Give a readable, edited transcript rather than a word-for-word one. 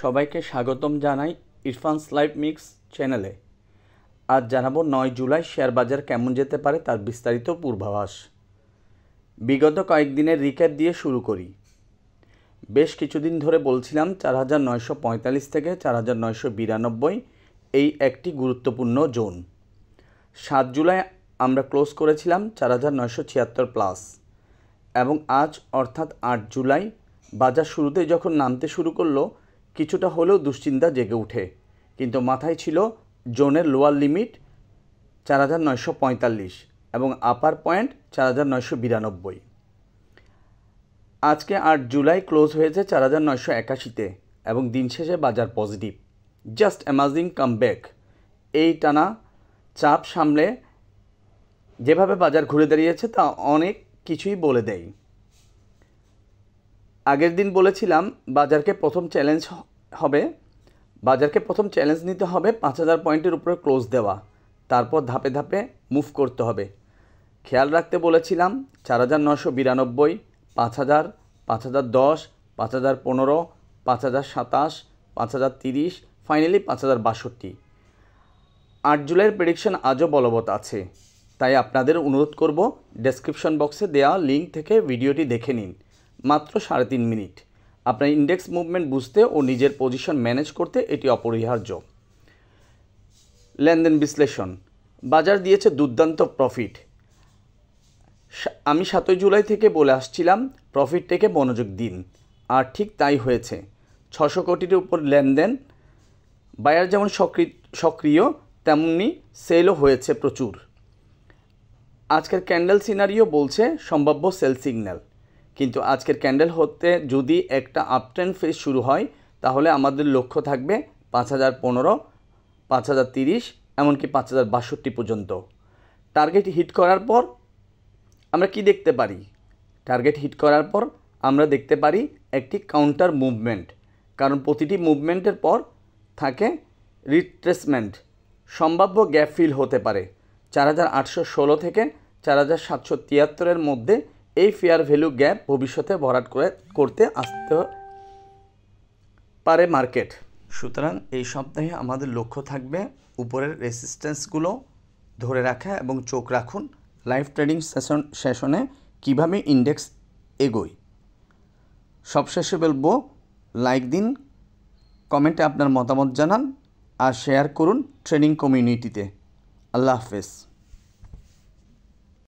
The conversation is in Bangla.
সবাইকে স্বাগতম জানাই ইরফানস লাইভ মিক্স চ্যানেলে। আজ জানাবো 9 জুলাই শেয়ার বাজার কেমন যেতে পারে তার বিস্তারিত পূর্বাভাস। বিগত কয়েকদিনের রিক্যাপ দিয়ে শুরু করি। বেশ কিছুদিন ধরে বলছিলাম 4945 থেকে 4992 এই একটি গুরুত্বপূর্ণ জোন। 7 জুলাই আমরা ক্লোজ করেছিলাম 4976 প্লাস, এবং আজ অর্থাৎ 8 জুলাই বাজার শুরুতে যখন নামতে শুরু করলো কিছুটা হলেও দুশ্চিন্তা জেগে ওঠে, কিন্তু মাথায় ছিল জোনের লোয়ার লিমিট 4945 এবং আপার পয়েন্ট 4992। আজকে 8 জুলাই ক্লোজ হয়েছে 4981-তে এবং দিন শেষে বাজার পজিটিভ। Just amazing comeback. এই টানা চাপ সামলে যেভাবে বাজার ঘুরে দাঁড়িয়েছে তা অনেক কিছুই বলে দেয়। আগের দিন বলেছিলাম বাজারকে প্রথম চ্যালেঞ্জ নিতে হবে 5000 পয়েন্টের উপরে ক্লোজ দেওয়া, তারপর ধাপে ধাপে মুভ করতে হবে। খেয়াল রাখতে বলেছিলাম 4992, 5000, 5010, 5015, 5027, 5030, ফাইনালি 5062। 8 জুলাইয়ের প্রেডিকশন আজও বলবৎ আছে, তাই আপনাদের অনুরোধ করব ডেসক্রিপশন বক্সে দেওয়া লিঙ্ক থেকে ভিডিওটি দেখে নিন। মাত্র 3.5 মিনিট। আপনার ইন্ডেক্স মুভমেন্ট বুঝতে ও নিজের পজিশন ম্যানেজ করতে এটি অপরিহার্য। লেনদেন বিশ্লেষণ। বাজার দিয়েছে দুর্দান্ত প্রফিট। আমি 7 জুলাই থেকে বলে আসছিলাম প্রফিট থেকে মনোযোগ দিন, আর ঠিক তাই হয়েছে। 600 কোটির উপর লেনদেন। বায়ার যেমন সক্রিয় তেমনি সেলও হয়েছে প্রচুর। আজকের ক্যান্ডেল সিনারিও বলছে সম্ভাব্য সেল সিগন্যাল, কিন্তু আজকের ক্যান্ডেল হতে যদি একটা আপট্রেন্ড ফেজ শুরু হয় তাহলে আমাদের লক্ষ্য থাকবে 5015, 5030, এমনকি 5062 পর্যন্ত। টার্গেট হিট করার পর আমরা কি দেখতে পারি? টার্গেট হিট করার পর আমরা দেখতে পারি একটি কাউন্টার মুভমেন্ট, কারণ প্রতিটি মুভমেন্টের পর থাকে রিট্রেসমেন্ট। সম্ভাব্য গ্যাপ ফিল হতে পারে 4816 থেকে 4773-এর মধ্যে। এই ফেয়ার ভ্যালু গ্যাপ ভবিষ্যতে ভরাট করতে আসতে পারে মার্কেট। সুতরাং এই সপ্তাহে আমাদের লক্ষ্য থাকবে উপরের রেসিস্ট্যান্সগুলো ধরে রাখা, এবং চোখ রাখুন লাইভ ট্রেডিং সেশনে কীভাবে ইন্ডেক্স এগোয়। সবশেষে বলবো লাইক দিন, কমেন্টে আপনার মতামত জানান আর শেয়ার করুন ট্রেডিং কমিউনিটিতে। আল্লাহ হাফেজ।